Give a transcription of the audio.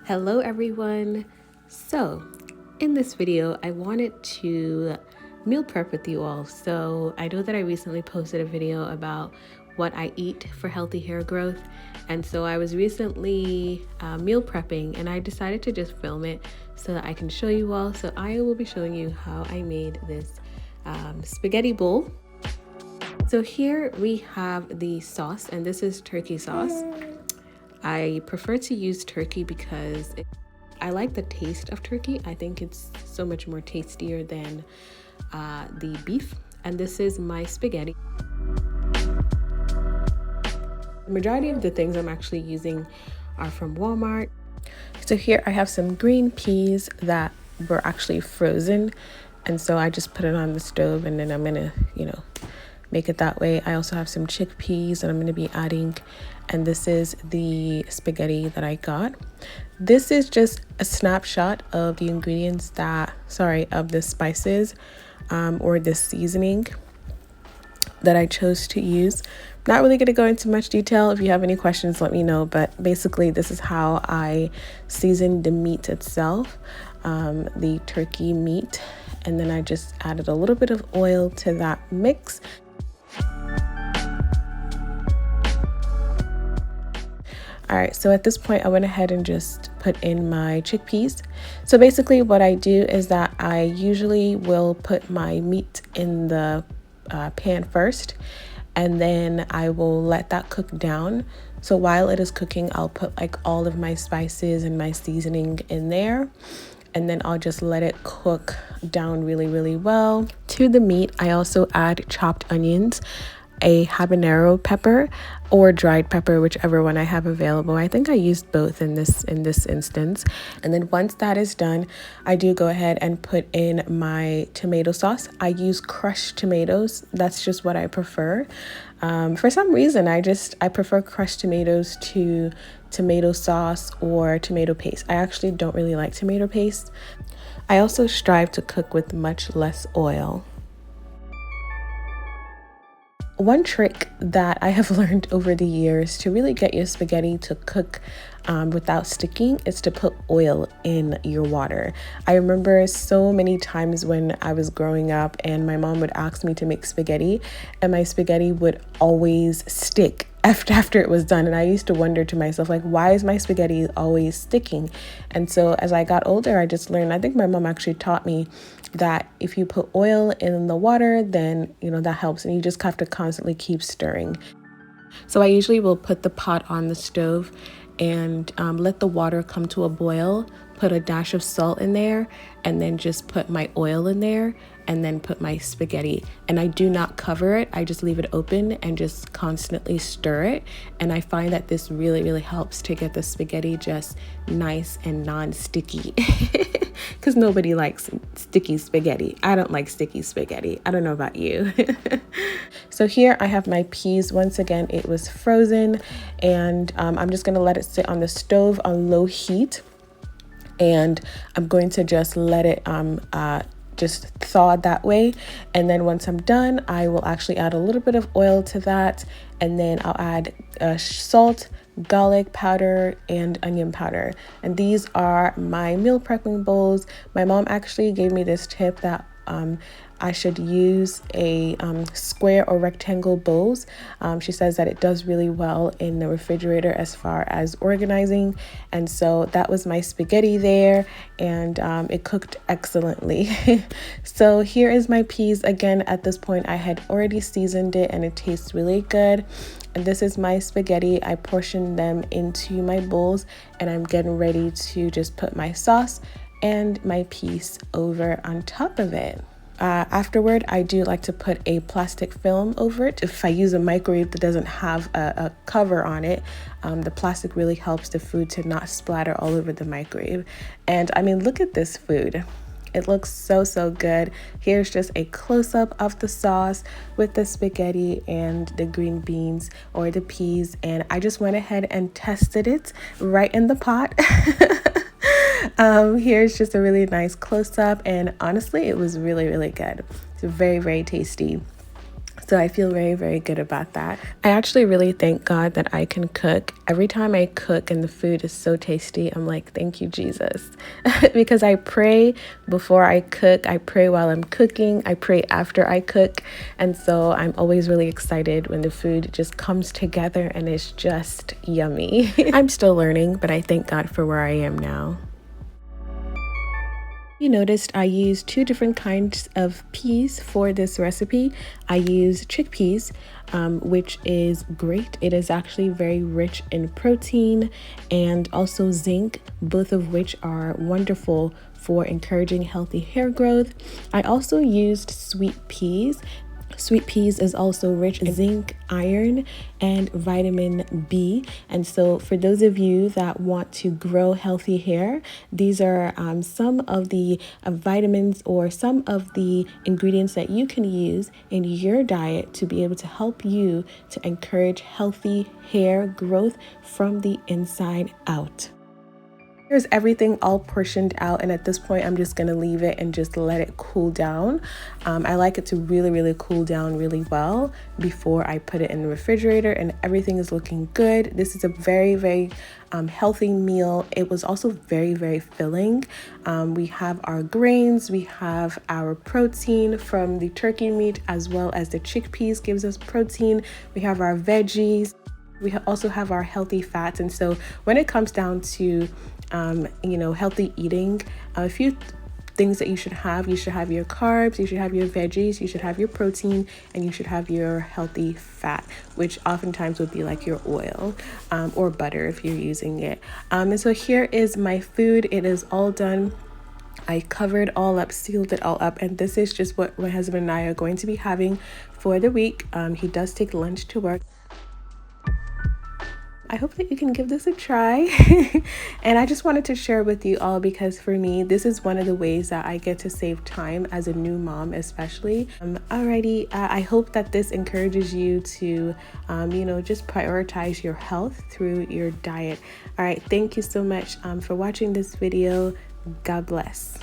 Hello everyone. So in this video I wanted to meal prep with you all. So I know that I recently posted a video about what I eat for healthy hair growth, and so I was recently meal prepping and I decided to just film it so that I can show you all. So I will be showing you how I made this spaghetti bowl. So here we have the sauce, and this is turkey sauce. I prefer to use turkey because I like the taste of turkey. I think it's so much more tastier than the beef. And this is my spaghetti. The majority of the things I'm actually using are from Walmart. So here I have some green peas that were actually frozen. And so I just put it on the stove and then I'm gonna, make it that way. I also have some chickpeas that I'm going to be adding, and this is the spaghetti that I got. This is just a snapshot of the ingredients of the spices or the seasoning that I chose to use. Not really going to go into much detail. If you have any questions, let me know, but basically this is how I seasoned the meat itself, the turkey meat, and then I just added a little bit of oil to that mix. All right, so at this point I went ahead and just put in my chickpeas. So basically what I do is that I usually will put my meat in the pan first, and then I will let that cook down. So while it is cooking, I'll put like all of my spices and my seasoning in there, and then I'll just let it cook down really, really well. To the meat, I also add chopped onions, a habanero pepper or dried pepper, whichever one I have available. I think I used both in this instance. And then once that is done, I do go ahead and put in my tomato sauce. I use crushed tomatoes. That's just what I prefer. For some reason, I prefer crushed tomatoes to tomato sauce or tomato paste. I actually don't really like tomato paste. I also strive to cook with much less oil. One trick that I have learned over the years to really get your spaghetti to cook without sticking is to put oil in your water. I remember so many times when I was growing up and my mom would ask me to make spaghetti, and my spaghetti would always stick after it was done. And I used to wonder to myself, like, why is my spaghetti always sticking? And so as I got older, I just learned, I think my mom actually taught me that if you put oil in the water, then that helps, and you just have to constantly keep stirring. So I usually will put the pot on the stove and let the water come to a boil, put a dash of salt in there, and then just put my oil in there, and then put my spaghetti. And I do not cover it. I just leave it open and just constantly stir it. And I find that this really, really helps to get the spaghetti just nice and non-sticky. Because nobody likes sticky spaghetti. I don't like sticky spaghetti. I don't know about you. So here I have my peas. Once again, it was frozen, and I'm just going to let it sit on the stove on low heat, and I'm going to just let it just thaw that way. And then once I'm done, I will actually add a little bit of oil to that, and then I'll add salt, garlic powder, and onion powder. And these are my meal prepping bowls. My mom actually gave me this tip that I should use a square or rectangle bowls. She says that it does really well in the refrigerator as far as organizing. And so that was my spaghetti there, and it cooked excellently. So here is my peas. Again, at this point I had already seasoned it and it tastes really good. And this is my spaghetti. I portioned them into my bowls, and I'm getting ready to just put my sauce and my piece over on top of it. Afterward, I do like to put a plastic film over it. If I use a microwave that doesn't have a cover on it, the plastic really helps the food to not splatter all over the microwave. And I mean, look at this food. It looks so, so good. Here's just a close-up of the sauce with the spaghetti and the green beans or the peas. And I just went ahead and tested it right in the pot. Here's just a really nice close-up, and honestly, it was really, really good. It's very, very tasty. So I feel very, very good about that. I actually really thank God that I can cook. Every time I cook and the food is so tasty, I'm like, thank you, Jesus. Because I pray before I cook, I pray while I'm cooking, I pray after I cook. And so I'm always really excited when the food just comes together and it's just yummy. I'm still learning, but I thank God for where I am now. You noticed I used two different kinds of peas for this recipe. I use chickpeas, which is great. It is actually very rich in protein and also zinc, both of which are wonderful for encouraging healthy hair growth. I also used sweet peas. Sweet peas is also rich in zinc, iron, and vitamin B. And so for those of you that want to grow healthy hair, these are some of the vitamins or some of the ingredients that you can use in your diet to be able to help you to encourage healthy hair growth from the inside out. Here's everything all portioned out, and at this point I'm just gonna leave it and just let it cool down. I like it to really cool down really well before I put it in the refrigerator, and everything is looking good. This is a very healthy meal. It was also very filling. We have our grains, we have our protein from the turkey meat, as well as the chickpeas gives us protein. We have our veggies. We also have our healthy fats. And so when it comes down to healthy eating, a few things that you should have your carbs, you should have your veggies, you should have your protein, and you should have your healthy fat, which oftentimes would be like your oil or butter if you're using it. And so here is my food. It is all done. I covered all up, sealed it all up, and this is just what my husband and I are going to be having for the week. He does take lunch to work. I hope that you can give this a try. And I just wanted to share with you all because for me, this is one of the ways that I get to save time as a new mom, especially. Alrighty, I hope that this encourages you to, just prioritize your health through your diet. All right, thank you so much for watching this video. God bless.